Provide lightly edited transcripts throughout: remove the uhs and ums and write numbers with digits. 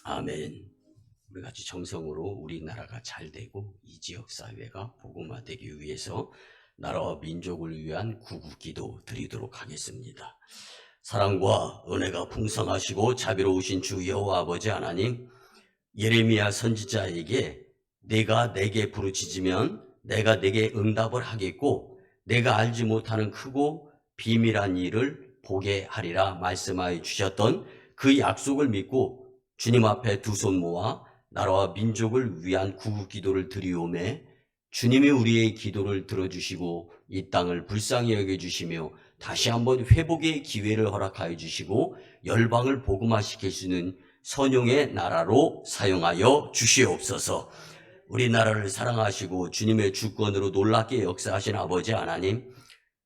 아멘. 우리 같이 정성으로 우리나라가 잘 되고 이 지역 사회가 복음화되기 위해서 나라와 민족을 위한 구국기도 드리도록 하겠습니다. 사랑과 은혜가 풍성하시고 자비로우신 주 여호와 아버지 하나님, 예레미야 선지자에게 내가 내게 부르짖으면 내가 내게 응답을 하겠고 내가 알지 못하는 크고 비밀한 일을 보게 하리라 말씀하여 주셨던 그 약속을 믿고 주님 앞에 두 손 모아 나라와 민족을 위한 구국기도를 드리오매 주님이 우리의 기도를 들어주시고 이 땅을 불쌍히 여겨주시며 다시 한번 회복의 기회를 허락하여 주시고 열방을 복음화시킬 수 있는 선용의 나라로 사용하여 주시옵소서. 우리나라를 사랑하시고 주님의 주권으로 놀랍게 역사하신 아버지 하나님,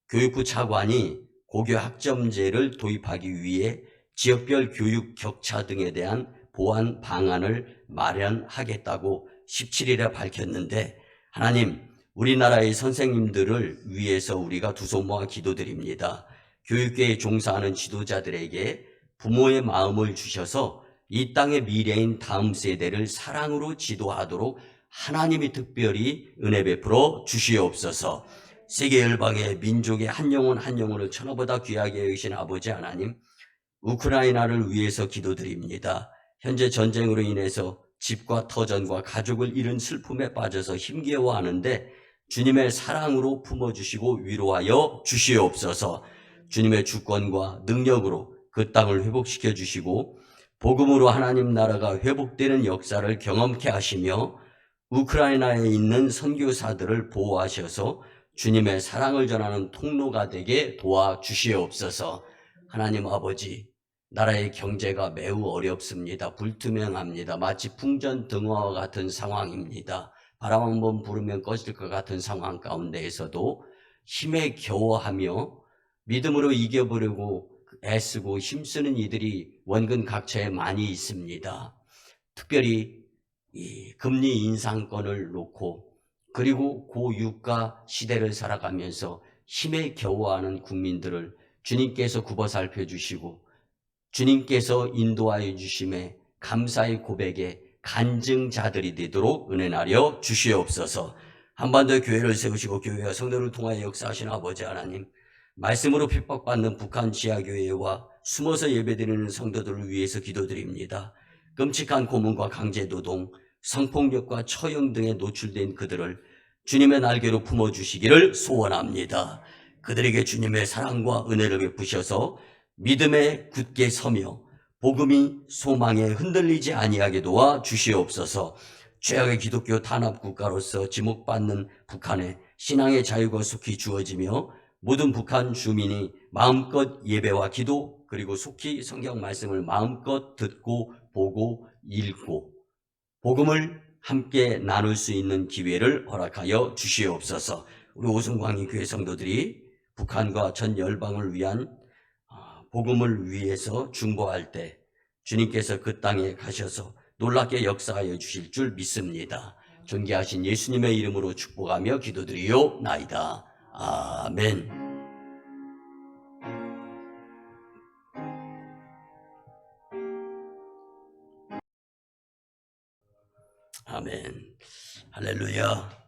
교육부 차관이 고교 학점제를 도입하기 위해 지역별 교육 격차 등에 대한 보완 방안을 마련하겠다고 17일에 밝혔는데, 하나님, 우리나라의 선생님들을 위해서 우리가 두 손 모아 기도드립니다. 교육계에 종사하는 지도자들에게 부모의 마음을 주셔서 이 땅의 미래인 다음 세대를 사랑으로 지도하도록 하나님이 특별히 은혜 베풀어 주시옵소서. 세계 열방의 민족의 한 영혼 한 영혼을 천하보다 귀하게 여기신 아버지 하나님, 우크라이나를 위해서 기도드립니다. 현재 전쟁으로 인해서 집과 터전과 가족을 잃은 슬픔에 빠져서 힘겨워하는데 주님의 사랑으로 품어주시고 위로하여 주시옵소서. 주님의 주권과 능력으로 그 땅을 회복시켜 주시고 복음으로 하나님 나라가 회복되는 역사를 경험케 하시며 우크라이나에 있는 선교사들을 보호하셔서 주님의 사랑을 전하는 통로가 되게 도와주시옵소서. 하나님 아버지, 나라의 경제가 매우 어렵습니다. 불투명합니다. 마치 풍전등화와 같은 상황입니다. 바람 한번 불으면 꺼질 것 같은 상황 가운데에서도 힘에 겨워하며 믿음으로 이겨보려고 애쓰고 힘쓰는 이들이 원근 각처에 많이 있습니다. 특별히 이 금리 인상권을 놓고 그리고 고유가 시대를 살아가면서 힘에 겨워하는 국민들을 주님께서 굽어 살펴주시고 주님께서 인도하여 주심에 감사의 고백에 간증자들이 되도록 은혜하여 주시옵소서. 한반도의 교회를 세우시고 교회와 성도를 통하여 역사하시는 아버지 하나님, 말씀으로 핍박받는 북한 지하교회와 숨어서 예배드리는 성도들을 위해서 기도드립니다. 끔찍한 고문과 강제노동, 성폭력과 처형 등에 노출된 그들을 주님의 날개로 품어주시기를 소원합니다. 그들에게 주님의 사랑과 은혜를 베푸셔서 믿음에 굳게 서며 복음이 소망에 흔들리지 아니하게 도와 주시옵소서. 죄악의 기독교 탄압 국가로서 지목받는 북한에 신앙의 자유가 속히 주어지며 모든 북한 주민이 마음껏 예배와 기도 그리고 속히 성경 말씀을 마음껏 듣고 보고 읽고 복음을 함께 나눌 수 있는 기회를 허락하여 주시옵소서. 우리 오순광희 교회 성도들이 북한과 전 열방을 위한 복음을 위해서 중보할 때 주님께서 그 땅에 가셔서 놀랍게 역사하여 주실 줄 믿습니다. 존귀하신 예수님의 이름으로 축복하며 기도드리옵나이다. 아멘. 아멘. 할렐루야.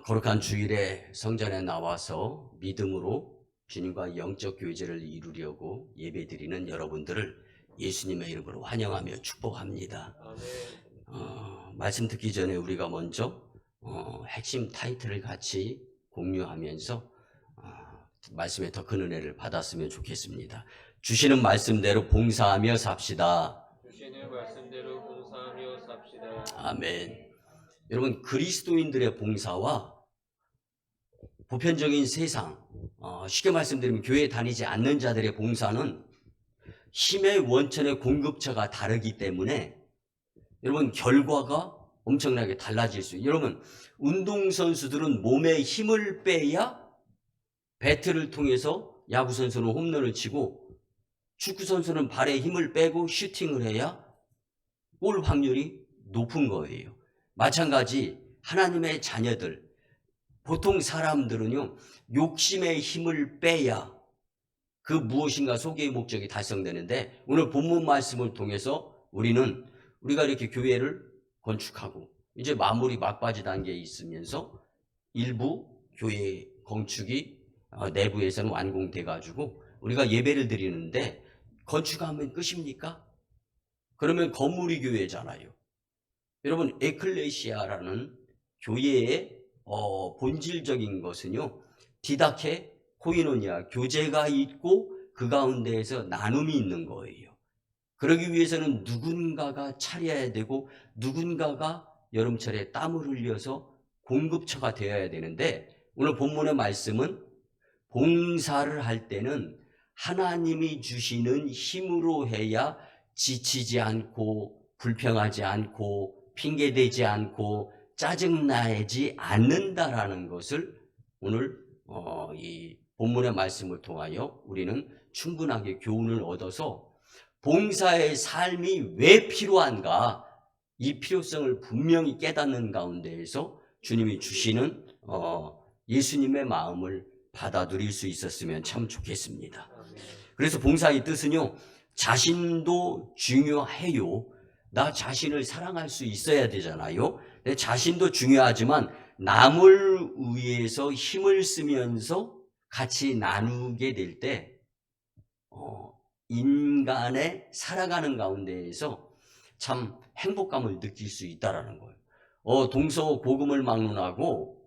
거룩한 주일에 성전에 나와서 믿음으로 주님과 영적 교제를 이루려고 예배드리는 여러분들을 예수님의 이름으로 환영하며 축복합니다. 말씀 듣기 전에 우리가 먼저 핵심 타이틀을 같이 공유하면서 말씀에 더 큰 은혜를 받았으면 좋겠습니다. 주시는 말씀대로 봉사하며 삽시다. 주시는 말씀대로 봉사하며 삽시다. 아멘. 여러분, 그리스도인들의 봉사와 보편적인 세상, 쉽게 말씀드리면 교회에 다니지 않는 자들의 봉사는 힘의 원천의 공급처가 다르기 때문에 여러분 결과가 엄청나게 달라질 수 있어요. 여러분, 운동선수들은 몸에 힘을 빼야 배트를 통해서 야구선수는 홈런을 치고 축구선수는 발에 힘을 빼고 슈팅을 해야 골 확률이 높은 거예요. 마찬가지 하나님의 자녀들, 보통 사람들은요, 욕심의 힘을 빼야 그 무엇인가 소개의 목적이 달성되는데 오늘 본문 말씀을 통해서 우리가 이렇게 교회를 건축하고 이제 마무리 막바지 단계에 있으면서 일부 교회 건축이 내부에서는 완공돼 가지고 우리가 예배를 드리는데 건축하면 끝입니까? 그러면 건물이 교회잖아요. 여러분, 에클레시아라는 교회의 본질적인 것은요, 디다케 코이노니아, 교제가 있고 그 가운데에서 나눔이 있는 거예요. 그러기 위해서는 누군가가 차려야 되고 누군가가 여름철에 땀을 흘려서 공급처가 되어야 되는데, 오늘 본문의 말씀은 봉사를 할 때는 하나님이 주시는 힘으로 해야 지치지 않고 불평하지 않고 핑계대지 않고 짜증나지 않는다라는 것을 오늘 이 본문의 말씀을 통하여 우리는 충분하게 교훈을 얻어서 봉사의 삶이 왜 필요한가, 이 필요성을 분명히 깨닫는 가운데에서 주님이 주시는 예수님의 마음을 받아들일 수 있었으면 참 좋겠습니다. 그래서 봉사의 뜻은요, 자신도 중요해요. 나 자신을 사랑할 수 있어야 되잖아요. 내 자신도 중요하지만 남을 위해서 힘을 쓰면서 같이 나누게 될 때 인간의 살아가는 가운데에서 참 행복감을 느낄 수 있다라는 거예요. 동서 복음을 막론하고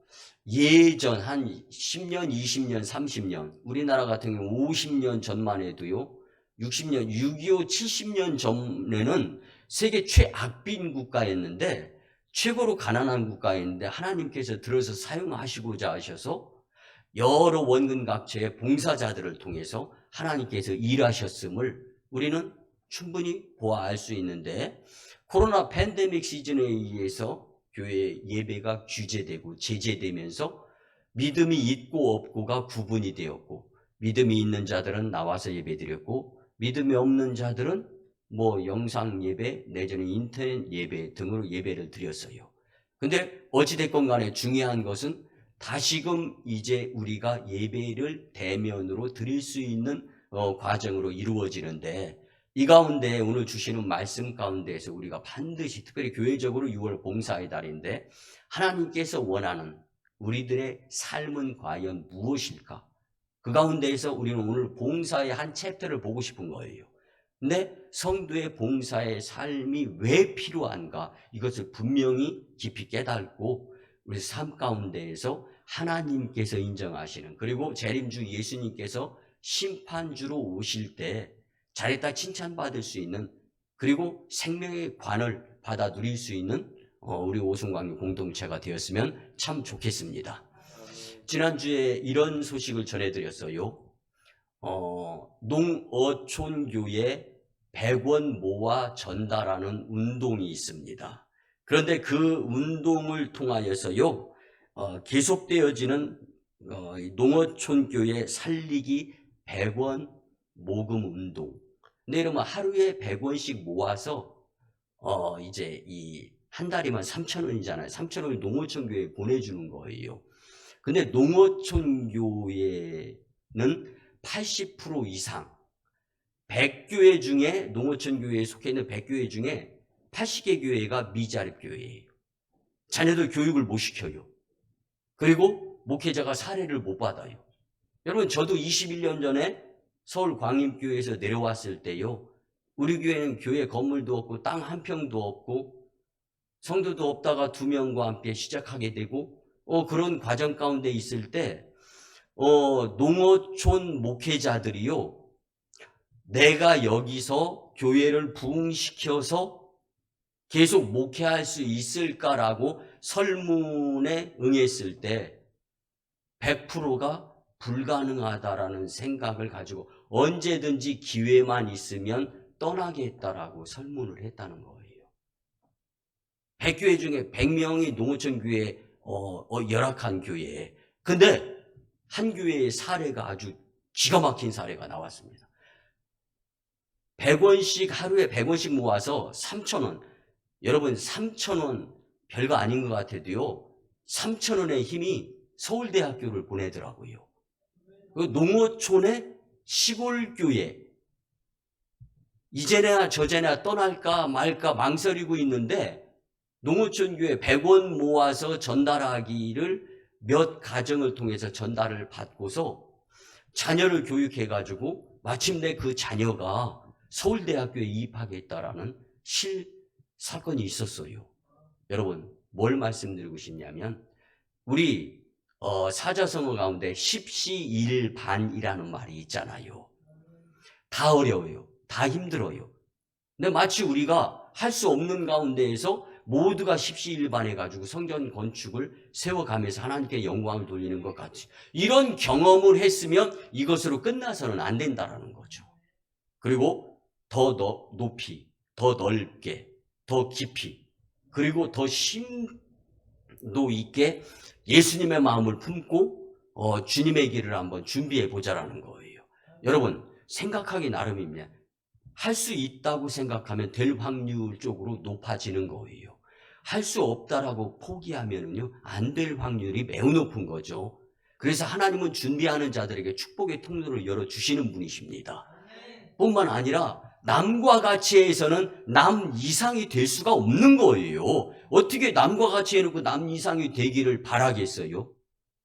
예전 한 10년, 20년, 30년, 우리나라 같은 경우 50년 전만 해도요, 60년, 6.25, 70년 전에는 세계 최악빈 국가였는데, 최고로 가난한 국가였는데 하나님께서 들어서 사용하시고자 하셔서 여러 원근각처의 봉사자들을 통해서 하나님께서 일하셨음을 우리는 충분히 보아 알 수 있는데, 코로나 팬데믹 시즌에 의해서 교회 예배가 규제되고 제재되면서 믿음이 있고 없고가 구분이 되었고, 믿음이 있는 자들은 나와서 예배드렸고 믿음이 없는 자들은 영상 예배 내지는 인터넷 예배 등으로 예배를 드렸어요. 근데 어찌됐건 간에 중요한 것은 다시금 이제 우리가 예배를 대면으로 드릴 수 있는 과정으로 이루어지는데, 이 가운데 오늘 주시는 말씀 가운데에서 우리가 반드시, 특별히 교회적으로 6월 봉사의 달인데 하나님께서 원하는 우리들의 삶은 과연 무엇일까? 그 가운데에서 우리는 오늘 봉사의 한 챕터를 보고 싶은 거예요. 근데 성도의 봉사의 삶이 왜 필요한가? 이것을 분명히 깊이 깨닫고 우리 삶 가운데에서 하나님께서 인정하시는, 그리고 재림주 예수님께서 심판주로 오실 때 잘했다 칭찬받을 수 있는, 그리고 생명의 관을 받아 누릴 수 있는 우리 오송광교 공동체가 되었으면 참 좋겠습니다. 지난주에 이런 소식을 전해드렸어요. 농어촌교회 100원 모아 전달하는 운동이 있습니다. 그런데 그 운동을 통하여서요, 계속되어지는 농어촌교회 살리기 100원 모금 운동. 근데 이러면 하루에 100원씩 모아서 이제 이 한 달이면 3,000원이잖아요. 3,000원을 농어촌교회에 보내주는 거예요. 근데 농어촌교회는 80% 이상, 100교회 중에, 농어촌교회에 속해 있는 100교회 중에 80개 교회가 미자립교회예요. 자녀들 교육을 못 시켜요. 그리고 목회자가 사례를 못 받아요. 여러분, 저도 21년 전에 서울 광림교회에서 내려왔을 때요, 우리 교회는 교회 건물도 없고 땅 한 평도 없고 성도도 없다가 2명과 함께 시작하게 되고 그런 과정 가운데 있을 때 농어촌 목회자들이요, 내가 여기서 교회를 부흥시켜서 계속 목회할 수 있을까라고 설문에 응했을 때 100%가 불가능하다라는 생각을 가지고 언제든지 기회만 있으면 떠나겠다라고 설문을 했다는 거예요. 100교회 중에 100명이 농어촌교회 열악한 교회에. 근데 한 교회의 사례가 아주 기가 막힌 사례가 나왔습니다. 100원씩, 하루에 100원씩 모아서 3,000원. 여러분, 3,000원 별거 아닌 것 같아도요, 3,000원의 힘이 서울대학교를 보내더라고요. 농어촌의 시골교회, 이제나 저제나 떠날까 말까 망설이고 있는데 농어촌교회 100원 모아서 전달하기를 몇 가정을 통해서 전달을 받고서 자녀를 교육해가지고 마침내 그 자녀가 서울대학교에 입학했다라는 사건이 있었어요. 여러분, 뭘 말씀드리고 싶냐면 우리 사자성어 가운데 십시일반이라는 말이 있잖아요. 다 어려워요. 다 힘들어요. 근데 마치 우리가 할 수 없는 가운데에서 모두가 십시일반해가지고 성전 건축을 세워가면서 하나님께 영광을 돌리는 것 같이 이런 경험을 했으면 이것으로 끝나서는 안 된다라는 거죠. 그리고 더 높이, 더 넓게, 더 깊이, 그리고 더 심도 있게 예수님의 마음을 품고 주님의 길을 한번 준비해 보자라는 거예요. 여러분, 생각하기 나름입니다. 할 수 있다고 생각하면 될 확률 쪽으로 높아지는 거예요. 할 수 없다라고 포기하면은요, 안 될 확률이 매우 높은 거죠. 그래서 하나님은 준비하는 자들에게 축복의 통로를 열어주시는 분이십니다. 뿐만 아니라 남과 같이 해서는 남 이상이 될 수가 없는 거예요. 어떻게 남과 같이 해놓고 남 이상이 되기를 바라겠어요?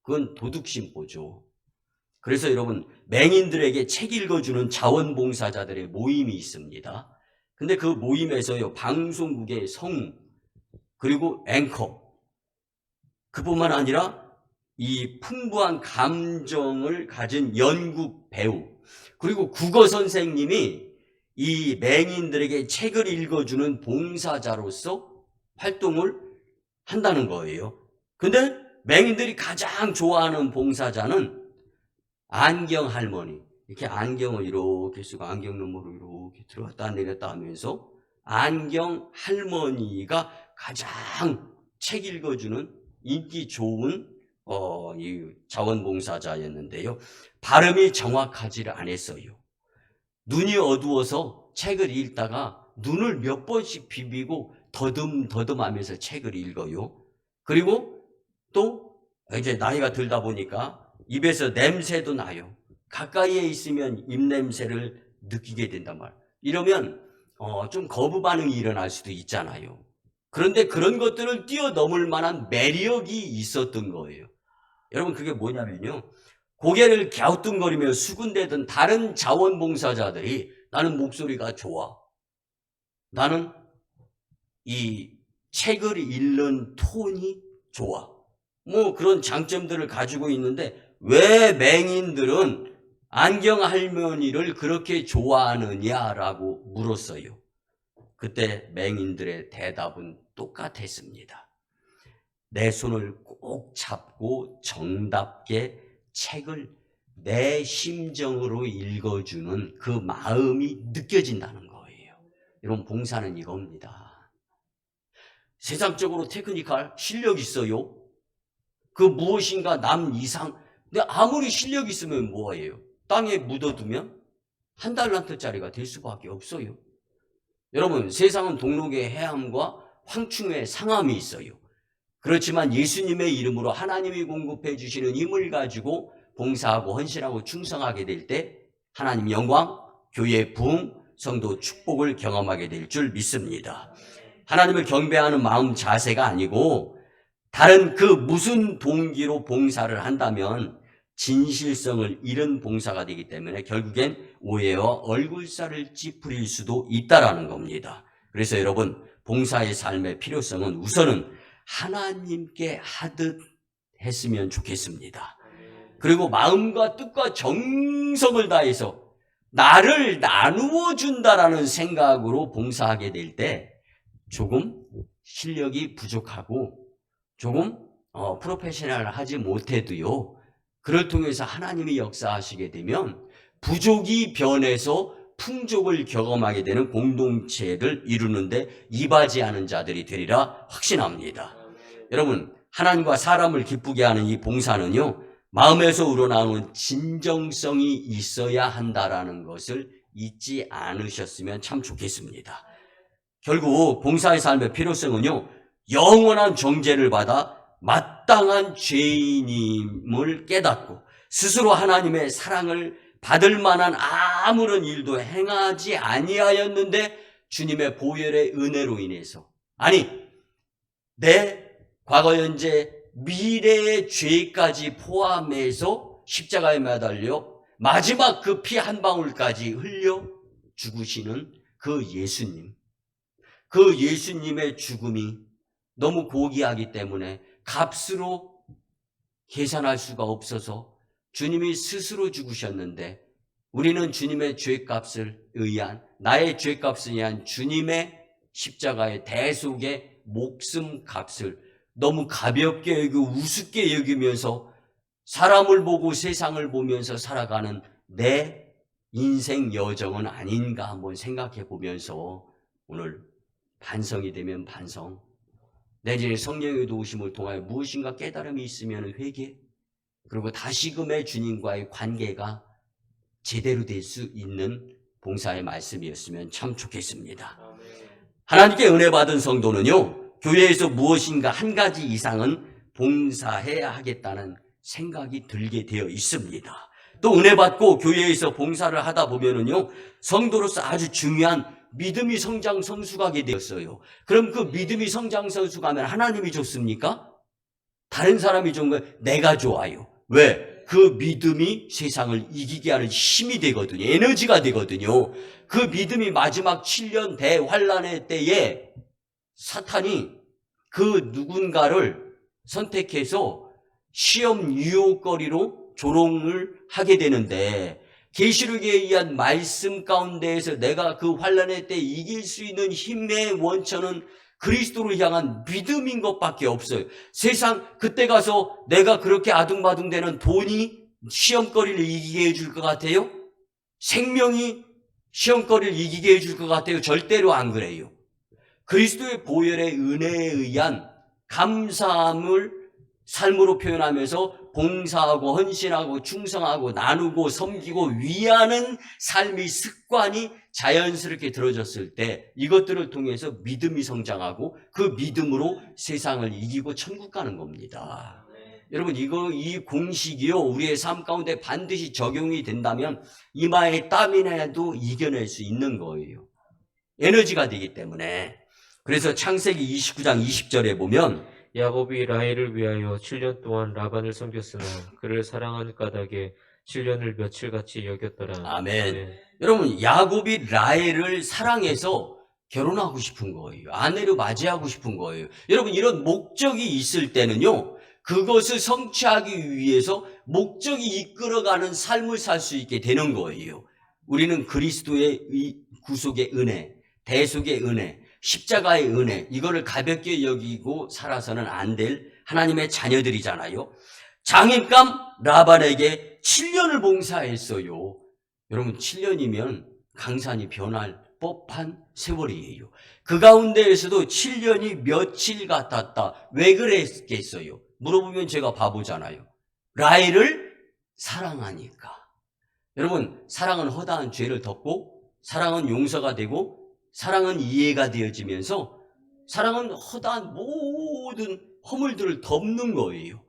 그건 도둑심보죠. 그래서 여러분, 맹인들에게 책 읽어주는 자원봉사자들의 모임이 있습니다. 근데 그 모임에서요, 방송국의 성, 그리고 앵커, 그뿐만 아니라 이 풍부한 감정을 가진 연극 배우, 그리고 국어 선생님이 이 맹인들에게 책을 읽어주는 봉사자로서 활동을 한다는 거예요. 근데 맹인들이 가장 좋아하는 봉사자는 안경 할머니. 이렇게 안경을 이렇게 쓰고 안경 너머로 이렇게 들어갔다 내렸다 하면서 안경 할머니가 가장 책 읽어주는 인기 좋은 이 자원봉사자였는데요. 발음이 정확하지를 않았어요. 눈이 어두워서 책을 읽다가 눈을 몇 번씩 비비고 더듬하면서 책을 읽어요. 그리고 또 이제 나이가 들다 보니까 입에서 냄새도 나요. 가까이에 있으면 입냄새를 느끼게 된단 말이에요. 이러면 좀 거부 반응이 일어날 수도 있잖아요. 그런데 그런 것들을 뛰어넘을 만한 매력이 있었던 거예요. 여러분, 그게 뭐냐면요, 고개를 갸우뚱거리며 수군대던 다른 자원봉사자들이 나는 목소리가 좋아, 나는 이 책을 읽는 톤이 좋아, 뭐 그런 장점들을 가지고 있는데 왜 맹인들은 안경 할머니를 그렇게 좋아하느냐라고 물었어요. 그때 맹인들의 대답은 똑같았습니다. 내 손을 꼭 잡고 정답게 책을 내 심정으로 읽어주는 그 마음이 느껴진다는 거예요. 여러분, 봉사는 이겁니다. 세상적으로 테크니컬 실력 있어요. 그 무엇인가 남 이상, 근데 아무리 실력 있으면 뭐예요? 땅에 묻어두면 한 달란트짜리가 될 수밖에 없어요. 여러분, 세상은 동록의 해함과 황충의 상함이 있어요. 그렇지만 예수님의 이름으로 하나님이 공급해 주시는 힘을 가지고 봉사하고 헌신하고 충성하게 될 때 하나님 영광, 교회 부흥, 성도 축복을 경험하게 될 줄 믿습니다. 하나님을 경배하는 마음 자세가 아니고 다른 그 무슨 동기로 봉사를 한다면 진실성을 잃은 봉사가 되기 때문에 결국엔 오해와 얼굴살을 찌푸릴 수도 있다라는 겁니다. 그래서 여러분, 봉사의 삶의 필요성은 우선은 하나님께 하듯 했으면 좋겠습니다. 그리고 마음과 뜻과 정성을 다해서 나를 나누어 준다라는 생각으로 봉사하게 될 때 조금 실력이 부족하고 조금 프로페셔널하지 못해도요, 그를 통해서 하나님이 역사하시게 되면 부족이 변해서 풍족을 경험하게 되는 공동체를 이루는데 이바지하는 자들이 되리라 확신합니다. 여러분, 하나님과 사람을 기쁘게 하는 이 봉사는요, 마음에서 우러나오는 진정성이 있어야 한다라는 것을 잊지 않으셨으면 참 좋겠습니다. 결국 봉사의 삶의 필요성은요, 영원한 정죄를 받아 마땅한 죄인임을 깨닫고 스스로 하나님의 사랑을 받을 만한 아무런 일도 행하지 아니하였는데 주님의 보혈의 은혜로 인해서, 아니 내 과거 현재 미래의 죄까지 포함해서 십자가에 매달려 마지막 그 피 한 방울까지 흘려 죽으시는 그 예수님의 죽음이 너무 고귀하기 때문에 값으로 계산할 수가 없어서 주님이 스스로 죽으셨는데, 우리는 주님의 나의 죄값을 위한 주님의 십자가의 대속의 목숨 값을 너무 가볍게 여기고 우습게 여기면서 사람을 보고 세상을 보면서 살아가는 내 인생 여정은 아닌가 한번 생각해 보면서 오늘 반성이 되면 반성, 내지는 성령의 도우심을 통하여 무엇인가 깨달음이 있으면 회개, 그리고 다시금의 주님과의 관계가 제대로 될 수 있는 봉사의 말씀이었으면 참 좋겠습니다. 하나님께 은혜 받은 성도는요, 교회에서 무엇인가 한 가지 이상은 봉사해야 하겠다는 생각이 들게 되어 있습니다. 또 은혜 받고 교회에서 봉사를 하다 보면은요, 성도로서 아주 중요한 믿음이 성장 성숙하게 되었어요. 그럼 그 믿음이 성장 성숙하면 하나님이 좋습니까? 다른 사람이 좋은 거예요? 내가 좋아요. 왜? 그 믿음이 세상을 이기게 하는 힘이 되거든요. 에너지가 되거든요. 그 믿음이 마지막 7년 대환란의 때에 사탄이 그 누군가를 선택해서 시험 유혹거리로 조롱을 하게 되는데, 계시록에 의한 말씀 가운데에서 내가 그 환란의 때 이길 수 있는 힘의 원천은 그리스도를 향한 믿음인 것밖에 없어요. 세상 그때 가서 내가 그렇게 아둥바둥대는 돈이 시험거리를 이기게 해줄 것 같아요? 생명이 시험거리를 이기게 해줄 것 같아요? 절대로 안 그래요. 그리스도의 보혈의 은혜에 의한 감사함을 삶으로 표현하면서 봉사하고 헌신하고 충성하고 나누고 섬기고 위하는 삶의 습관이 자연스럽게 들어졌을 때 이것들을 통해서 믿음이 성장하고 그 믿음으로 세상을 이기고 천국 가는 겁니다. 여러분, 이 공식이요, 우리의 삶 가운데 반드시 적용이 된다면 이마에 땀이 나도 이겨낼 수 있는 거예요. 에너지가 되기 때문에. 그래서 창세기 29장 20절에 보면 야곱이 라헬을 위하여 7년 동안 라반을 섬겼으나 그를 사랑한 까닭에 7년을 며칠같이 여겼더라. 아멘. 여러분, 야곱이 라헬을 사랑해서 결혼하고 싶은 거예요. 아내로 맞이하고 싶은 거예요. 여러분, 이런 목적이 있을 때는요, 그것을 성취하기 위해서 목적이 이끌어가는 삶을 살 수 있게 되는 거예요. 우리는 그리스도의 구속의 은혜, 대속의 은혜, 십자가의 은혜, 이거를 가볍게 여기고 살아서는 안 될 하나님의 자녀들이잖아요. 장인감 라반에게 7년을 봉사했어요. 여러분, 7년이면 강산이 변할 법한 세월이에요. 그 가운데에서도 7년이 며칠 같았다. 왜 그랬겠어요? 물어보면 제가 바보잖아요. 라헬을 사랑하니까. 여러분, 사랑은 허다한 죄를 덮고, 사랑은 용서가 되고, 사랑은 이해가 되어지면서, 사랑은 허다한 모든 허물들을 덮는 거예요.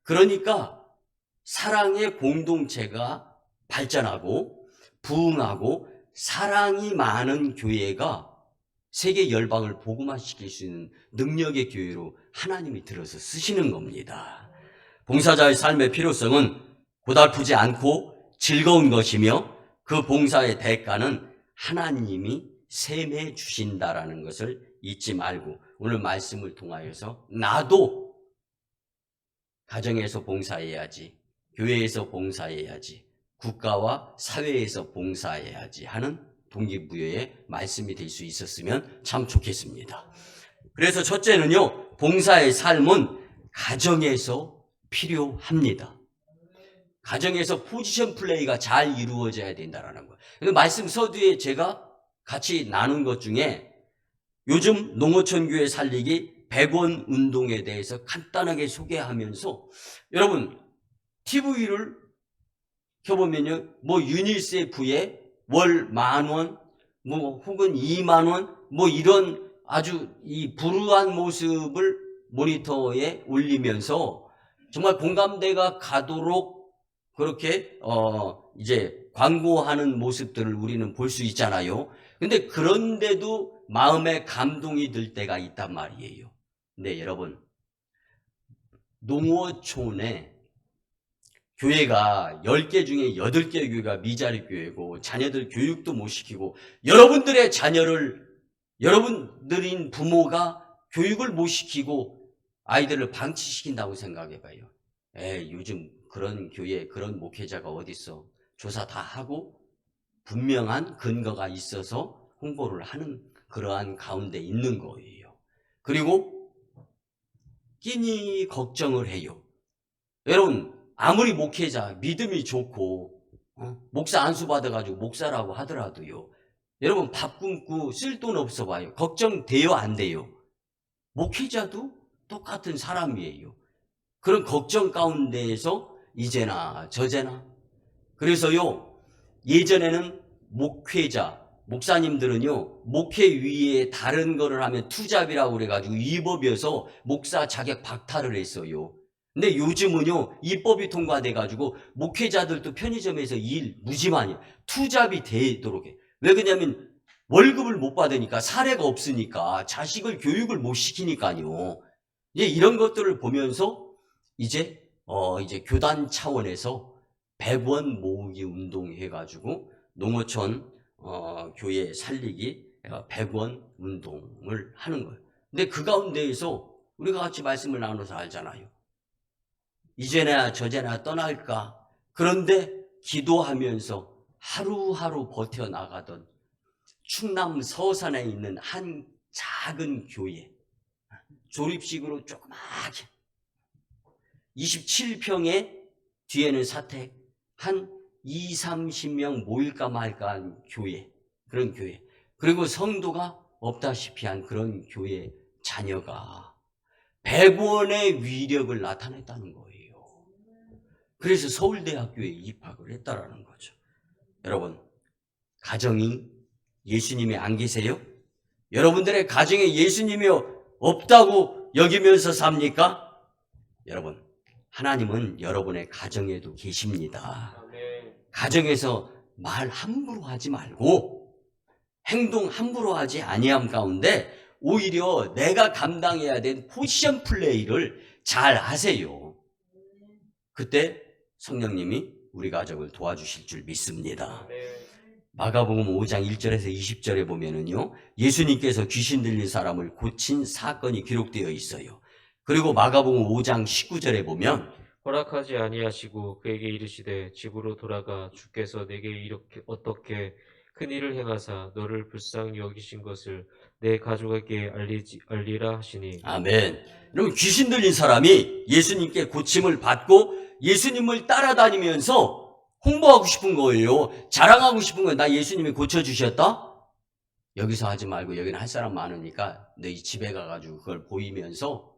그러니까 사랑의 공동체가 발전하고 부흥하고 사랑이 많은 교회가 세계 열방을 복음화시킬 수 있는 능력의 교회로 하나님이 들어서 쓰시는 겁니다. 봉사자의 삶의 필요성은 고달프지 않고 즐거운 것이며 그 봉사의 대가는 하나님이 셈해 주신다라는 것을 잊지 말고, 오늘 말씀을 통하여서 나도 가정에서 봉사해야지, 교회에서 봉사해야지, 국가와 사회에서 봉사해야지 하는 동기부여의 말씀이 될 수 있었으면 참 좋겠습니다. 그래서 첫째는요, 봉사의 삶은 가정에서 필요합니다. 가정에서 포지션 플레이가 잘 이루어져야 된다는 거예요. 말씀 서두에 제가 같이 나눈 것 중에 요즘 농어촌 교회 살리기 100원 운동에 대해서 간단하게 소개하면서, 여러분 TV를 켜보면요, 뭐 유니세프에 월 10,000원, 뭐 혹은 20,000원, 뭐 이런 아주 이 불우한 모습을 모니터에 올리면서 정말 공감대가 가도록 그렇게 이제 광고하는 모습들을 우리는 볼 수 있잖아요. 근데 그런데도 마음에 감동이 들 때가 있단 말이에요. 근데 여러분, 농어촌에 교회가 10개 중에 8개 교회가 미자립 교회고 자녀들 교육도 못 시키고 여러분들의 자녀를 여러분들인 부모가 교육을 못 시키고 아이들을 방치시킨다고 생각해봐요. 요즘 그런 교회 그런 목회자가 어딨어. 조사 다 하고 분명한 근거가 있어서 홍보를 하는 그러한 가운데 있는 거예요. 그리고 끼니 걱정을 해요. 여러분 아무리 목회자 믿음이 좋고 목사 안수 받아가지고 목사라고 하더라도요. 여러분 밥 굶고 쓸 돈 없어 봐요. 걱정돼요 안 돼요? 목회자도 똑같은 사람이에요. 그런 걱정 가운데에서 이제나 저제나. 그래서요 예전에는 목사님들은요 목회 위에 다른 거를 하면 투잡이라고 그래가지고 위법이어서 목사 자격 박탈을 했어요. 근데 요즘은요 입법이 통과돼가지고 목회자들도 편의점에서 일 무지 많이 투잡이 되도록 해. 왜 그러냐면 월급을 못 받으니까 사례가 없으니까 자식을 교육을 못 시키니까요. 이제 이런 것들을 보면서 이제 교단 차원에서 100원 모으기 운동 해가지고 농어촌 교회 살리기 100원 운동을 하는 거예요. 근데 그 가운데에서 우리가 같이 말씀을 나눠서 알잖아요. 이제나 저제나 떠날까? 그런데 기도하면서 하루하루 버텨나가던 충남 서산에 있는 한 작은 교회, 조립식으로 조그맣게 27평에 뒤에는 사택 한 20-30명 모일까 말까 한 교회, 그런 교회. 그리고 성도가 없다시피 한 그런 교회 자녀가 100원의 위력을 나타냈다는 거예요. 그래서 서울대학교에 입학을 했다라는 거죠. 여러분, 가정이 예수님이 안 계세요? 여러분들의 가정에 예수님이 없다고 여기면서 삽니까? 여러분, 하나님은 여러분의 가정에도 계십니다. 가정에서 말 함부로 하지 말고 행동 함부로 하지 아니함 가운데 오히려 내가 감당해야 된 포지션 플레이를 잘 하세요. 그때 성령님이 우리 가정을 도와주실 줄 믿습니다. 마가복음 5장 1절에서 20절에 보면은요, 예수님께서 귀신 들린 사람을 고친 사건이 기록되어 있어요. 그리고 마가복음 5장 19절에 보면 허락하지 아니하시고 그에게 이르시되 집으로 돌아가 주께서 내게 이렇게 어떻게 큰 일을 행하사 너를 불쌍히 여기신 것을 내 가족에게 알리라 하시니. 아멘. 여러분 귀신 들린 사람이 예수님께 고침을 받고 예수님을 따라다니면서 홍보하고 싶은 거예요. 자랑하고 싶은 거예요. 나 예수님이 고쳐주셨다? 여기서 하지 말고 여기는 할 사람 많으니까 너희 집에 가가지고 그걸 보이면서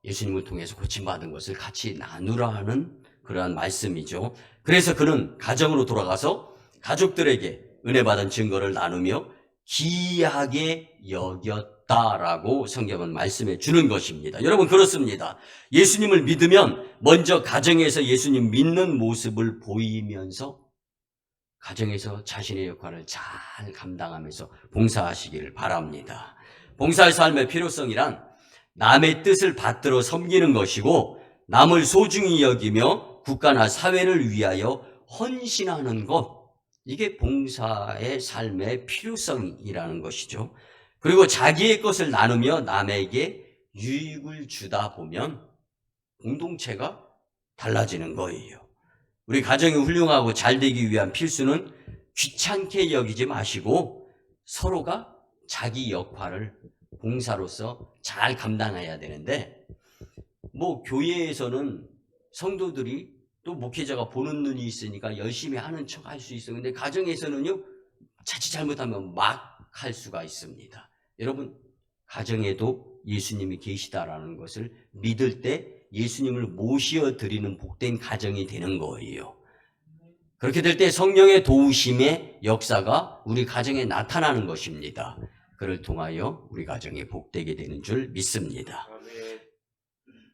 예수님을 통해서 고침받은 것을 같이 나누라 하는 그러한 말씀이죠. 그래서 그는 가정으로 돌아가서 가족들에게 은혜 받은 증거를 나누며 귀하게 여겼다라고 성경은 말씀해 주는 것입니다. 여러분 그렇습니다. 예수님을 믿으면 먼저 가정에서 예수님 믿는 모습을 보이면서 가정에서 자신의 역할을 잘 감당하면서 봉사하시기를 바랍니다. 봉사의 삶의 필요성이란 남의 뜻을 받들어 섬기는 것이고 남을 소중히 여기며 국가나 사회를 위하여 헌신하는 것, 이게 봉사의 삶의 필요성이라는 것이죠. 그리고 자기의 것을 나누며 남에게 유익을 주다 보면 공동체가 달라지는 거예요. 우리 가정이 훌륭하고 잘 되기 위한 필수는 귀찮게 여기지 마시고 서로가 자기 역할을 봉사로서 잘 감당해야 되는데, 교회에서는 성도들이 또 목회자가 보는 눈이 있으니까 열심히 하는 척 할 수 있어요. 근데 가정에서는요, 자칫 잘못하면 막 할 수가 있습니다. 여러분, 가정에도 예수님이 계시다라는 것을 믿을 때 예수님을 모시어 드리는 복된 가정이 되는 거예요. 그렇게 될 때 성령의 도우심의 역사가 우리 가정에 나타나는 것입니다. 그를 통하여 우리 가정이 복되게 되는 줄 믿습니다.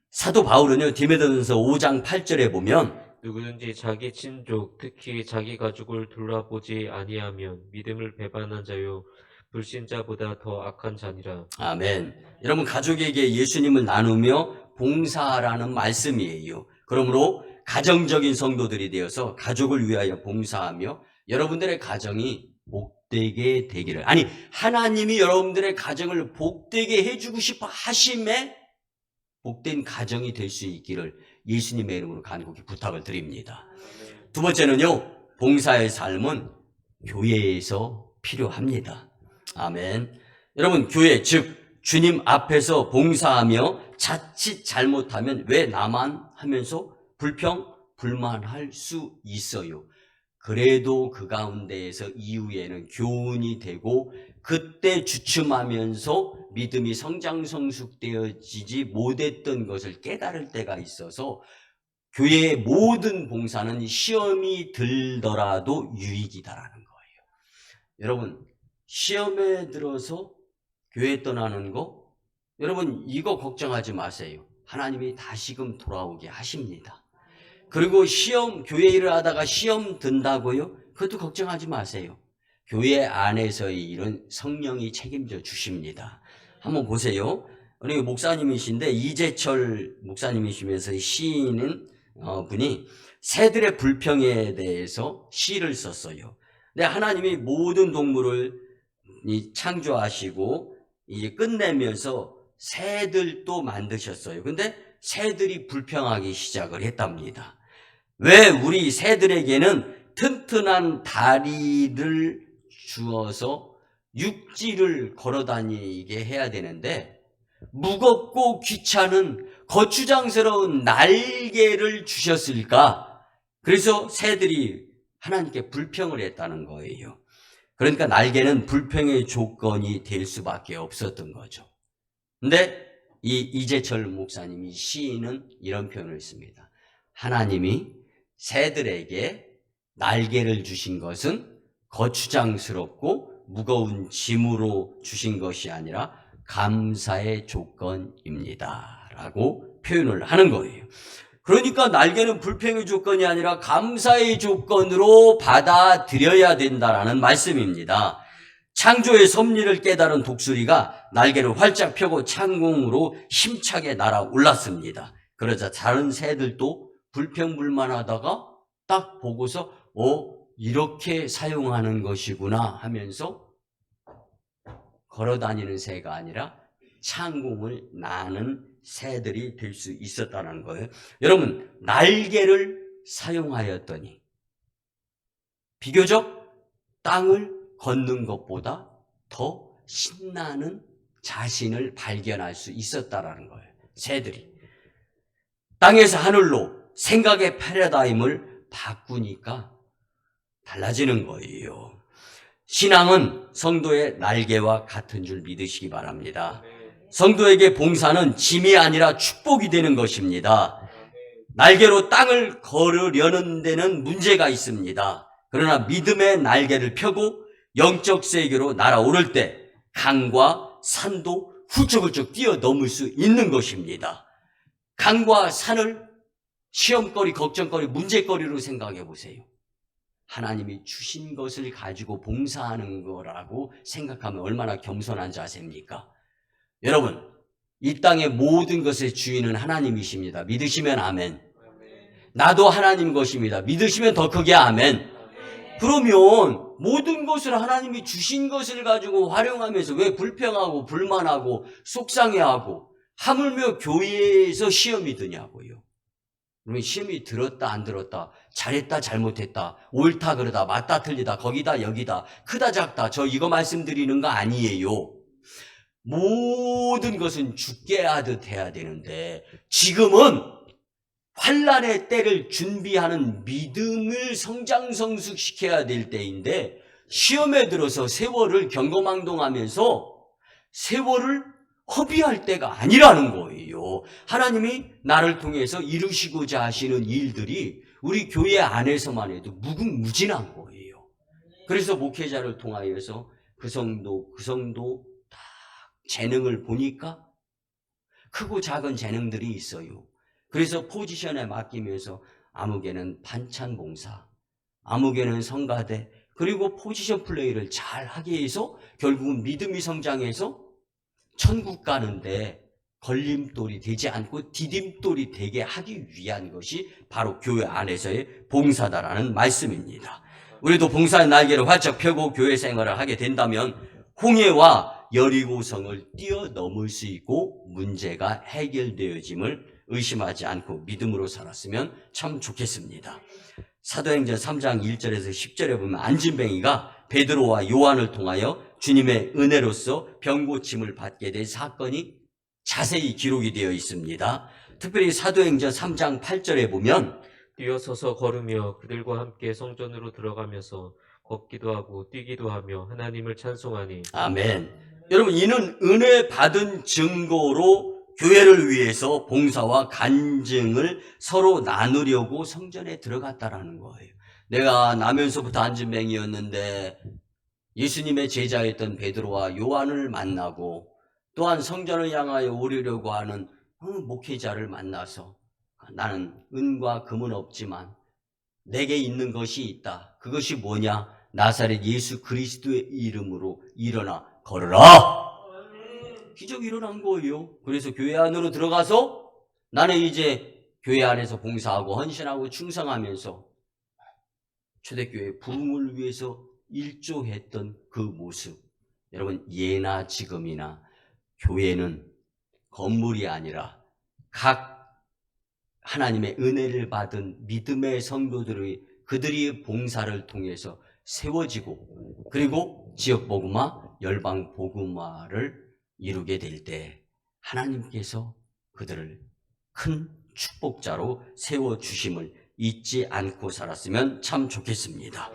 사도 바울은요, 디모데전서 5장 8절에 보면 누구든지 자기 친족, 특히 자기 가족을 돌아보지 아니하면 믿음을 배반한 자요 불신자보다 더 악한 자니라. 아멘. 여러분, 가족에게 예수님을 나누며 봉사하라는 말씀이에요. 그러므로 가정적인 성도들이 되어서 가족을 위하여 봉사하며 여러분들의 가정이 복되게 되기를, 아니 하나님이 여러분들의 가정을 복되게 해주고 싶어 하심에 복된 가정이 될 수 있기를 예수님의 이름으로 간곡히 부탁을 드립니다. 두 번째는요, 봉사의 삶은 교회에서 필요합니다. 아멘. 여러분, 교회, 즉 주님 앞에서 봉사하며 자칫 잘못하면 왜 나만 하면서 불평불만할 수 있어요. 그래도 그 가운데에서 이후에는 교훈이 되고 그때 주춤하면서 믿음이 성장성숙되어지지 못했던 것을 깨달을 때가 있어서 교회의 모든 봉사는 시험이 들더라도 유익이다라는 거예요. 여러분, 시험에 들어서 교회 떠나는 거, 여러분 이거 걱정하지 마세요. 하나님이 다시금 돌아오게 하십니다. 그리고 시험, 교회 일을 하다가 시험 든다고요? 그것도 걱정하지 마세요. 교회 안에서의 일은 성령이 책임져 주십니다. 한번 보세요. 우리 목사님이신데 이재철 목사님이시면서 시인은 분이 새들의 불평에 대해서 시를 썼어요. 근데 하나님이 모든 동물을 창조하시고 이제 끝내면서 새들도 만드셨어요. 근데 새들이 불평하기 시작을 했답니다. 왜 우리 새들에게는 튼튼한 다리를 주어서 육지를 걸어 다니게 해야 되는데 무겁고 귀찮은 거추장스러운 날개를 주셨을까? 그래서 새들이 하나님께 불평을 했다는 거예요. 그러니까 날개는 불평의 조건이 될 수밖에 없었던 거죠. 근데 이 이재철 목사님이 시인은 이런 표현을 했습니다. 하나님이 새들에게 날개를 주신 것은 거추장스럽고 무거운 짐으로 주신 것이 아니라 감사의 조건입니다. 라고 표현을 하는 거예요. 그러니까 날개는 불평의 조건이 아니라 감사의 조건으로 받아들여야 된다라는 말씀입니다. 창조의 섭리를 깨달은 독수리가 날개를 활짝 펴고 창공으로 힘차게 날아올랐습니다. 그러자 다른 새들도 불평불만하다가 딱 보고서 이렇게 사용하는 것이구나 하면서 걸어다니는 새가 아니라 창공을 나는 새들이 될 수 있었다는 거예요. 여러분, 날개를 사용하였더니 비교적 땅을 걷는 것보다 더 신나는 자신을 발견할 수 있었다는 거예요. 새들이 땅에서 하늘로 생각의 패러다임을 바꾸니까 달라지는 거예요. 신앙은 성도의 날개와 같은 줄 믿으시기 바랍니다. 성도에게 봉사는 짐이 아니라 축복이 되는 것입니다. 날개로 땅을 걸으려는 데는 문제가 있습니다. 그러나 믿음의 날개를 펴고 영적 세계로 날아오를 때 강과 산도 훌쩍훌쩍 뛰어넘을 수 있는 것입니다. 강과 산을 시험거리, 걱정거리, 문제거리로 생각해 보세요. 하나님이 주신 것을 가지고 봉사하는 거라고 생각하면 얼마나 겸손한 자세입니까? 여러분, 이 땅의 모든 것의 주인은 하나님이십니다. 믿으시면 아멘. 나도 하나님 것입니다. 믿으시면 더 크게 아멘. 그러면 모든 것을 하나님이 주신 것을 가지고 활용하면서 왜 불평하고 불만하고 속상해하고 하물며 교회에서 시험이 드냐고요. 그러면 시험이 들었다 안 들었다, 잘했다 잘못했다, 옳다 그러다, 맞다 틀리다, 거기다 여기다, 크다 작다, 저 이거 말씀드리는 거 아니에요. 모든 것은 죽게 하듯 해야 되는데 지금은 환난의 때를 준비하는 믿음을 성장성숙시켜야 될 때인데 시험에 들어서 세월을 경거망동하면서 세월을 허비할 때가 아니라는 거예요. 하나님이 나를 통해서 이루시고자 하시는 일들이 우리 교회 안에서만 해도 무궁무진한 거예요. 그래서 목회자를 통하여서 그 성도 다 재능을 보니까 크고 작은 재능들이 있어요. 그래서 포지션에 맡기면서 아무개는 반찬 봉사, 아무개는 성가대, 그리고 포지션 플레이를 잘 하게 해서 결국은 믿음이 성장해서 천국 가는데 걸림돌이 되지 않고 디딤돌이 되게 하기 위한 것이 바로 교회 안에서의 봉사다라는 말씀입니다. 우리도 봉사의 날개를 활짝 펴고 교회 생활을 하게 된다면 홍해와 여리고성을 뛰어넘을 수 있고 문제가 해결되어짐을 의심하지 않고 믿음으로 살았으면 참 좋겠습니다. 사도행전 3장 1절에서 10절에 보면 안진뱅이가 베드로와 요한을 통하여 주님의 은혜로서 병고침을 받게 된 사건이 자세히 기록이 되어 있습니다. 특별히 사도행전 3장 8절에 보면 뛰어서서 걸으며 그들과 함께 성전으로 들어가면서 걷기도 하고 뛰기도 하며 하나님을 찬송하니. 아멘. 여러분, 이는 은혜 받은 증거로 교회를 위해서 봉사와 간증을 서로 나누려고 성전에 들어갔다라는 거예요. 내가 나면서부터 안진뱅이였는데 예수님의 제자였던 베드로와 요한을 만나고 또한 성전을 향하여 오르려고 하는 목회자를 만나서 나는 은과 금은 없지만 내게 있는 것이 있다. 그것이 뭐냐? 나사렛 예수 그리스도의 이름으로 일어나 걸으라. 기적이 일어난 거예요. 그래서 교회 안으로 들어가서 나는 이제 교회 안에서 봉사하고 헌신하고 충성하면서 초대교회 부흥을 위해서 일조했던 그 모습. 여러분, 예나 지금이나 교회는 건물이 아니라 각 하나님의 은혜를 받은 믿음의 성도들의 그들의 봉사를 통해서 세워지고 그리고 지역복음화, 열방복음화를 이루게 될 때 하나님께서 그들을 큰 축복자로 세워주심을 잊지 않고 살았으면 참 좋겠습니다.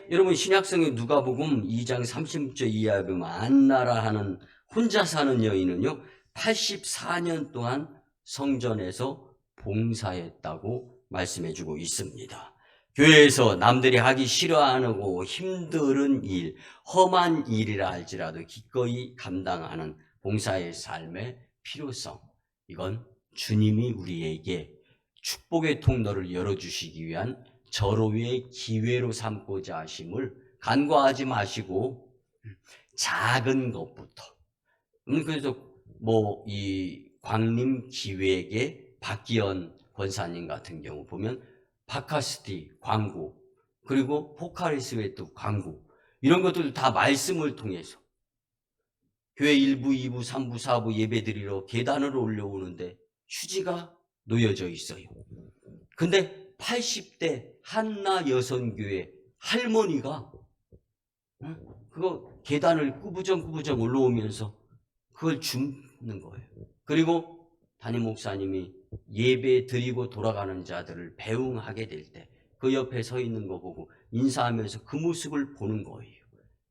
여러분, 신약성의 누가복음 2장 30절 이하에 보면 안나라 하는 혼자 사는 여인은요 84년 동안 성전에서 봉사했다고 말씀해주고 있습니다. 교회에서 남들이 하기 싫어하고 힘든 일, 험한 일이라 할지라도 기꺼이 감당하는 봉사의 삶의 필요성, 이건 주님이 우리에게 축복의 통로를 열어주시기 위한 절호의 기회로 삼고자 하심을 간과하지 마시고 작은 것부터. 그래서 이 광림기획의 박기현 권사님 같은 경우 보면 바카스티 광고, 그리고 포카리스 웨트 광고, 이런 것들 다 말씀을 통해서 교회 1부, 2부, 3부, 4부 예배드리러 계단으로 올려오는데 휴지가 놓여져 있어요. 근데 80대 한나 여선교회 할머니가 그거 계단을 꾸부정꾸부정 올라오면서 그걸 줍는 거예요. 그리고 담임 목사님이 예배 드리고 돌아가는 자들을 배웅하게 될 때 그 옆에 서 있는 거 보고 인사하면서 그 모습을 보는 거예요.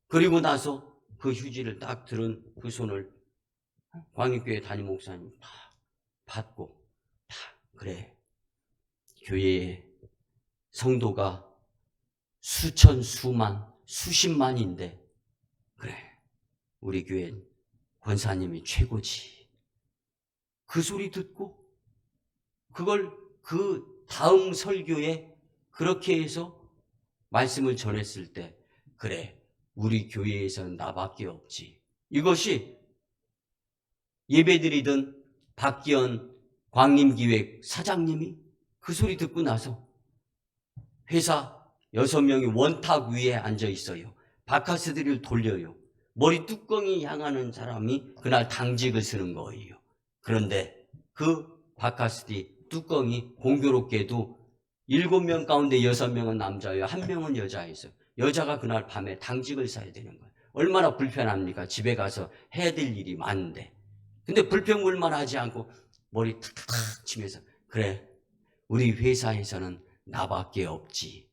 그리고 나서 그 휴지를 딱 들은 그 손을 광역교회 담임 목사님 딱 받고 그래, 교회에 성도가 수천, 수만, 수십만인데 그래, 우리 교회 권사님이 최고지. 그 소리 듣고 그걸 그 다음 설교에 그렇게 해서 말씀을 전했을 때 그래, 우리 교회에서는 나밖에 없지. 이것이 예배드리던 박기현 광림기획 사장님이 그 소리 듣고 나서 회사 6명이 원탁 위에 앉아 있어요. 바카스들을 돌려요. 머리 뚜껑이 향하는 사람이 그날 당직을 쓰는 거예요. 그런데 그 바카스티 뚜껑이 공교롭게도 7명 가운데 6명은 남자예요. 1명은 여자였어요. 여자가 그날 밤에 당직을 써야 되는 거예요. 얼마나 불편합니까? 집에 가서 해야 될 일이 많은데. 근데 불평불만 하지 않고 머리 탁탁 치면서 그래, 우리 회사에서는 나밖에 없지.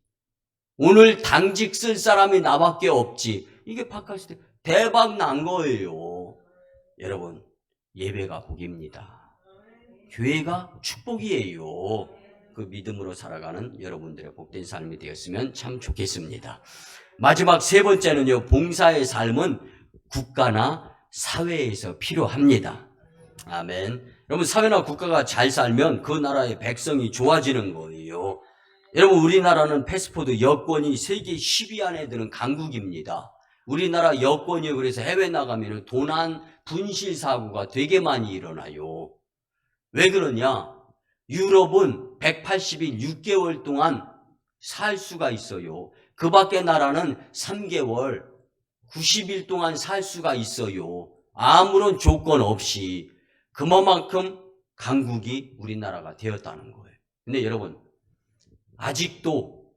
오늘 당직 쓸 사람이 나밖에 없지. 이게 바카스티 대박 난 거예요. 여러분, 예배가 복입니다. 교회가 축복이에요. 그 믿음으로 살아가는 여러분들의 복된 삶이 되었으면 참 좋겠습니다. 마지막 세 번째는요, 봉사의 삶은 국가나 사회에서 필요합니다. 아멘. 여러분, 사회나 국가가 잘 살면 그 나라의 백성이 좋아지는 거예요. 여러분, 우리나라는 패스포드 여권이 세계 10위 안에 드는 강국입니다. 우리나라 여권이 그래서 해외 나가면 도난, 분실 사고가 되게 많이 일어나요. 왜 그러냐? 유럽은 180일, 6개월 동안 살 수가 있어요. 그 밖의 나라는 3개월, 90일 동안 살 수가 있어요. 아무런 조건 없이. 그만큼 강국이 우리나라가 되었다는 거예요. 근데 여러분, 아직도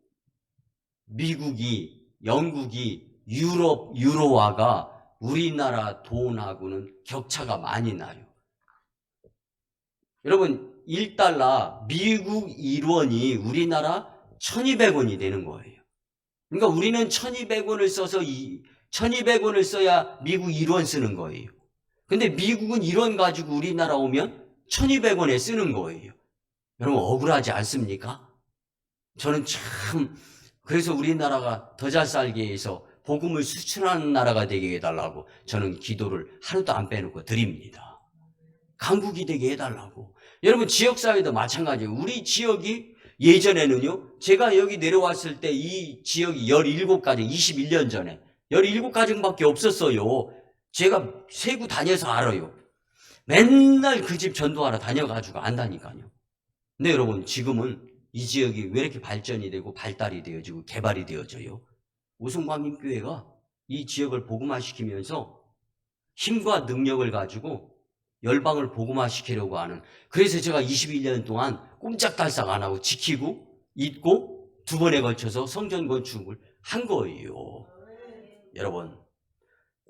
미국이, 영국이, 유로화가 우리나라 돈하고는 격차가 많이 나요. 여러분, 1달러 미국 1원이 우리나라 1200원이 되는 거예요. 그러니까 우리는 1200원을 써서 1200원을 써야 미국 1원 쓰는 거예요. 근데 미국은 1원 가지고 우리나라 오면 1200원에 쓰는 거예요. 여러분, 억울하지 않습니까? 저는 참, 그래서 우리나라가 더 잘 살기 위해서 복음을 수출하는 나라가 되게 해달라고 저는 기도를 하루도 안 빼놓고 드립니다. 강국이 되게 해달라고. 여러분, 지역사회도 마찬가지예요. 우리 지역이 예전에는요, 제가 여기 내려왔을 때 이 지역이 17가정, 21년 전에 17가정밖에 없었어요. 제가 세구 다녀서 알아요. 맨날 그 집 전도하러 다녀가지고 안다니까요. 근데 여러분, 지금은 이 지역이 왜 이렇게 발전이 되고 발달이 되어지고 개발이 되어져요? 우승광림교회가 이 지역을 복음화시키면서 힘과 능력을 가지고 열방을 복음화시키려고 하는, 그래서 제가 21년 동안 꼼짝달싹 안 하고 지키고 있고 2번에 걸쳐서 성전 건축을 한 거예요. 여러분,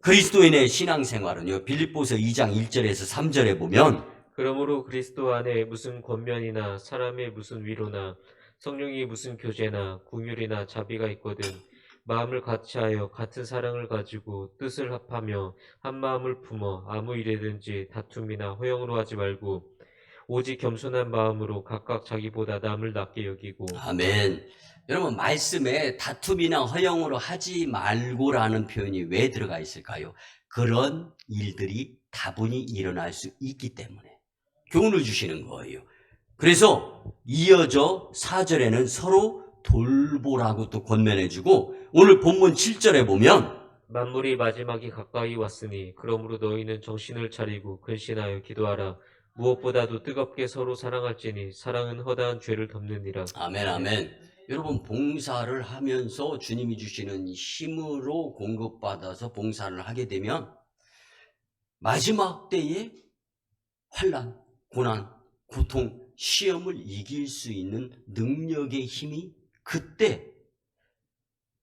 그리스도인의 신앙생활은요, 빌립보서 2장 1절에서 3절에 보면 그러므로 그리스도 안에 무슨 권면이나 사람의 무슨 위로나 성령이 무슨 교제나 긍휼이나 자비가 있거든 마음을 같이하여 같은 사랑을 가지고 뜻을 합하며 한 마음을 품어 아무 일에든지 다툼이나 허영으로 하지 말고 오직 겸손한 마음으로 각각 자기보다 남을 낮게 여기고. 아멘. 여러분, 말씀에 다툼이나 허영으로 하지 말고라는 표현이 왜 들어가 있을까요? 그런 일들이 다분히 일어날 수 있기 때문에 교훈을 주시는 거예요. 그래서 이어져 4절에는 서로 돌보라고 또 권면해주고, 오늘 본문 7절에 보면 만물이 마지막이 가까이 왔으니 그러므로 너희는 정신을 차리고 근신하여 기도하라. 무엇보다도 뜨겁게 서로 사랑할지니 사랑은 허다한 죄를 덮느니라. 아멘, 아멘. 여러분, 봉사를 하면서 주님이 주시는 힘으로 공급받아서 봉사를 하게 되면 마지막 때에 환난, 고난, 고통, 시험을 이길 수 있는 능력의 힘이 그때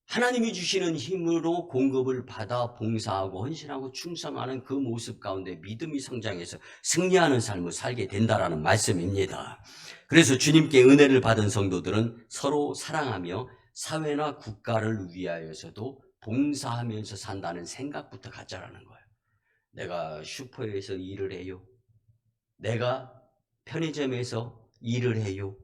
하나님이 주시는 힘으로 공급을 받아 봉사하고 헌신하고 충성하는 그 모습 가운데 믿음이 성장해서 승리하는 삶을 살게 된다라는 말씀입니다. 그래서 주님께 은혜를 받은 성도들은 서로 사랑하며 사회나 국가를 위하여서도 봉사하면서 산다는 생각부터 갖자라는 거예요. 내가 슈퍼에서 일을 해요. 내가 편의점에서 일을 해요.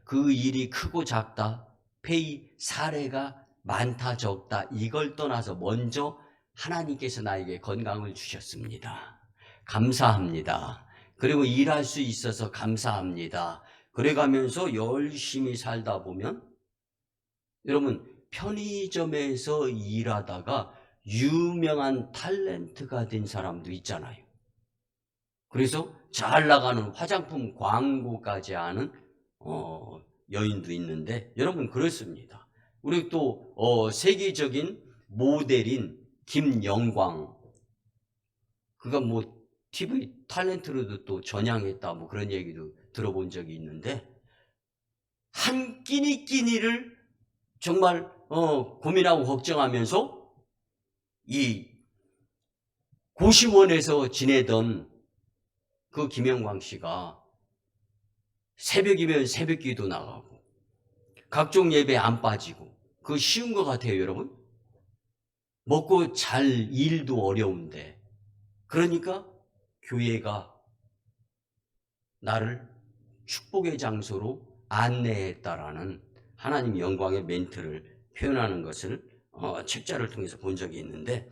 그 일이 크고 작다, 페이 사례가 많다 적다, 이걸 떠나서 먼저 하나님께서 나에게 건강을 주셨습니다. 감사합니다. 그리고 일할 수 있어서 감사합니다. 그래가면서 열심히 살다 보면 여러분, 편의점에서 일하다가 유명한 탤런트가 된 사람도 있잖아요. 그래서 잘 나가는 화장품 광고까지 하는 여인도 있는데, 여러분, 그렇습니다. 우리 또 세계적인 모델인 김영광, 그가 뭐 TV 탤런트로도 또 전향했다, 뭐 그런 얘기도 들어본 적이 있는데, 한 끼니끼니를 정말 고민하고 걱정하면서 이 고시원에서 지내던 그 김영광 씨가 새벽이면 새벽기도 나가고 각종 예배 안 빠지고, 그거 쉬운 것 같아요, 여러분? 먹고 잘 일도 어려운데, 그러니까 교회가 나를 축복의 장소로 안내했다라는 하나님 영광의 멘트를 표현하는 것을 책자를 통해서 본 적이 있는데,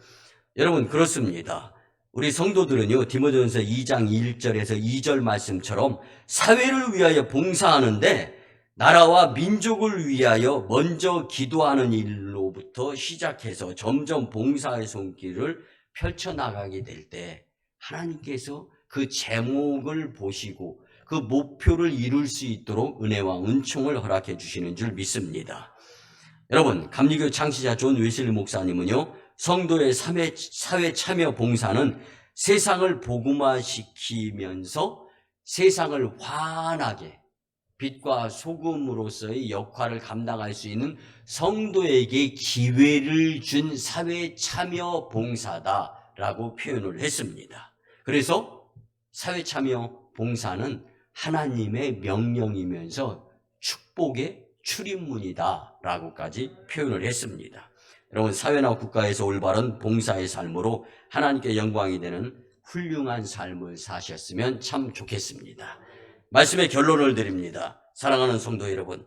여러분, 그렇습니다. 우리 성도들은요, 디모데전서 2장 1절에서 2절 말씀처럼 사회를 위하여 봉사하는데 나라와 민족을 위하여 먼저 기도하는 일로부터 시작해서 점점 봉사의 손길을 펼쳐나가게 될 때 하나님께서 그 제목을 보시고 그 목표를 이룰 수 있도록 은혜와 은총을 허락해 주시는 줄 믿습니다. 여러분, 감리교 창시자 존 웨슬리 목사님은요, 성도의 사회 참여 봉사는 세상을 복음화시키면서 세상을 환하게 빛과 소금으로서의 역할을 감당할 수 있는 성도에게 기회를 준 사회 참여 봉사다라고 표현을 했습니다. 그래서 사회 참여 봉사는 하나님의 명령이면서 축복의 출입문이다라고까지 표현을 했습니다. 여러분, 사회나 국가에서 올바른 봉사의 삶으로 하나님께 영광이 되는 훌륭한 삶을 사셨으면 참 좋겠습니다. 말씀의 결론을 드립니다. 사랑하는 성도 여러분,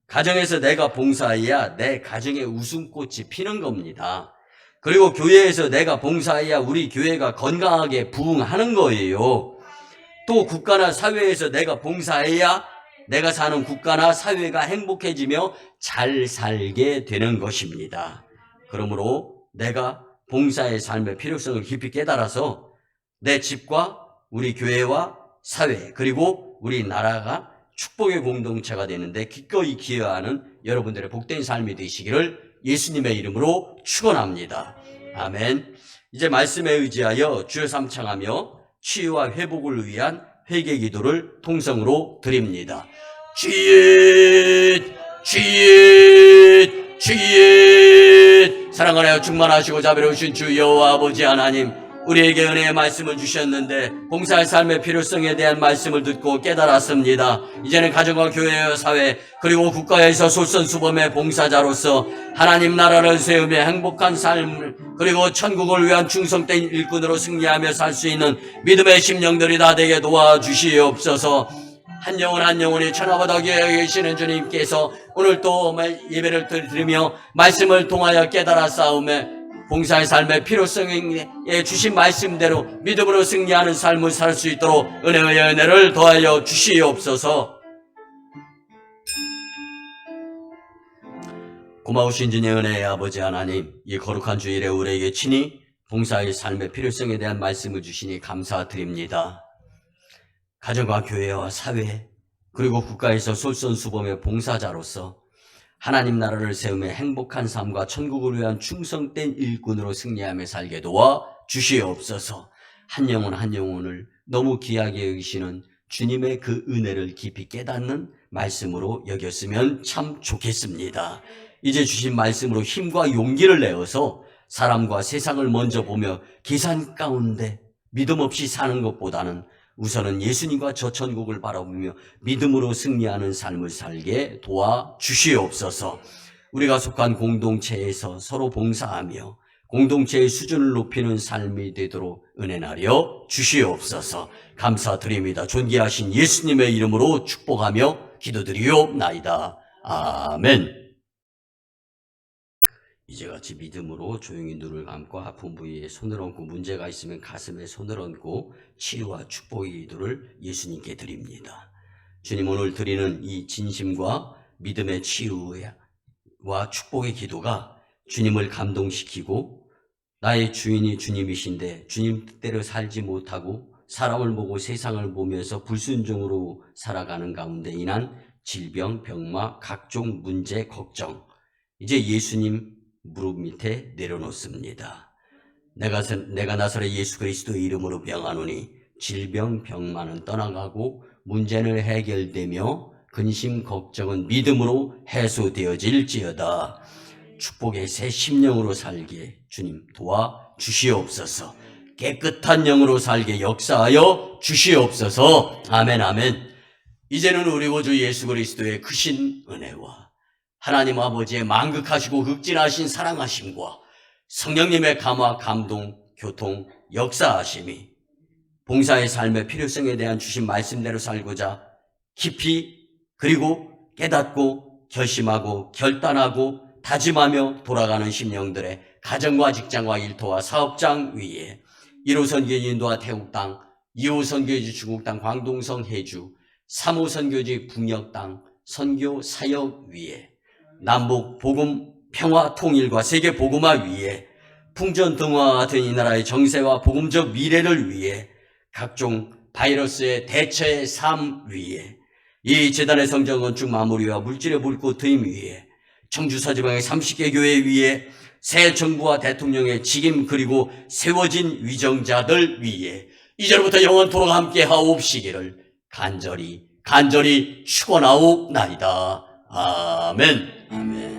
가정에서 내가 봉사해야 내 가정의 웃음꽃이 피는 겁니다. 그리고 교회에서 내가 봉사해야 우리 교회가 건강하게 부흥하는 거예요. 또 국가나 사회에서 내가 봉사해야 내가 사는 국가나 사회가 행복해지며 잘 살게 되는 것입니다. 그러므로 내가 봉사의 삶의 필요성을 깊이 깨달아서 내 집과 우리 교회와 사회 그리고 우리 나라가 축복의 공동체가 되는데 기꺼이 기여하는 여러분들의 복된 삶이 되시기를 예수님의 이름으로 축원합니다. 아멘. 이제 말씀에 의지하여 주여 삼창하며 치유와 회복을 위한 회개 기도를 통성으로 드립니다. 주여 주여 주여. 사랑하여 충만하시고 자비로우신 주 여호와 아버지 하나님, 우리에게 은혜의 말씀을 주셨는데 봉사의 삶의 필요성에 대한 말씀을 듣고 깨달았습니다. 이제는 가정과 교회와 사회 그리고 국가에서 솔선수범의 봉사자로서 하나님 나라를 세우며 행복한 삶 그리고 천국을 위한 충성된 일꾼으로 승리하며 살 수 있는 믿음의 심령들이 다 되게 도와주시옵소서. 한 영혼 한 영혼이 천하보다 귀하게 계시는 주님께서 오늘 또 예배를 드리며 말씀을 통하여 깨달아 싸우며 봉사의 삶의 필요성에 주신 말씀대로 믿음으로 승리하는 삶을 살 수 있도록 은혜의 은혜를 더하여 주시옵소서. 고마우신 주의 은혜의 아버지 하나님, 이 거룩한 주일에 우리에게 친히 봉사의 삶의 필요성에 대한 말씀을 주시니 감사드립니다. 가정과 교회와 사회 그리고 국가에서 솔선수범의 봉사자로서 하나님 나라를 세우며 행복한 삶과 천국을 위한 충성된 일꾼으로 승리하며 살게 도와 주시옵소서. 한 영혼 한 영혼을 너무 귀하게 여기시는 주님의 그 은혜를 깊이 깨닫는 말씀으로 여겼으면 참 좋겠습니다. 이제 주신 말씀으로 힘과 용기를 내어서 사람과 세상을 먼저 보며 계산 가운데 믿음 없이 사는 것보다는 우선은 예수님과 저 천국을 바라보며 믿음으로 승리하는 삶을 살게 도와주시옵소서. 우리가 속한 공동체에서 서로 봉사하며 공동체의 수준을 높이는 삶이 되도록 은혜나려 주시옵소서. 감사드립니다. 존귀하신 예수님의 이름으로 축복하며 기도드리옵나이다. 아멘. 이제같이 믿음으로 조용히 눈을 감고 아픈 부위에 손을 얹고 문제가 있으면 가슴에 손을 얹고 치유와 축복의 기도를 예수님께 드립니다. 주님, 오늘 드리는 이 진심과 믿음의 치유와 축복의 기도가 주님을 감동시키고 나의 주인이 주님이신데 주님 뜻대로 살지 못하고 사람을 보고 세상을 보면서 불순종으로 살아가는 가운데 인한 질병, 병마, 각종 문제, 걱정, 이제 예수님 무릎 밑에 내려놓습니다. 내가 나사렛 예수 그리스도의 이름으로 명하노니 질병, 병마는 떠나가고 문제는 해결되며 근심, 걱정은 믿음으로 해소되어질지어다. 축복의 새 심령으로 살게 주님 도와주시옵소서. 깨끗한 영으로 살게 역사하여 주시옵소서. 아멘 아멘. 이제는 우리 구주 예수 그리스도의 크신 은혜와 하나님 아버지의 만극하시고 극진하신 사랑하심과 성령님의 감화, 감동, 교통, 역사하심이 봉사의 삶의 필요성에 대한 주신 말씀대로 살고자 깊이 그리고 깨닫고 결심하고 결단하고 다짐하며 돌아가는 심령들의 가정과 직장과 일터와 사업장 위에 1호 선교지 인도와 태국 땅, 2호 선교지 중국 땅 광동성 해주, 3호 선교지 북녘 땅, 선교 사역 위에, 남북 복음 평화 통일과 세계 복음화 위에, 풍전등화와 같은 이 나라의 정세와 복음적 미래를 위해, 각종 바이러스의 대처의 삶 위에, 이 재단의 성전 건축 마무리와 물질의 물고 트임 위에, 청주사지방의 30개 교회 위에, 새 정부와 대통령의 직임 그리고 세워진 위정자들 위에 이제부터 영원토록 함께 하옵시기를 간절히 축원하옵나이다. 아멘. 아멘.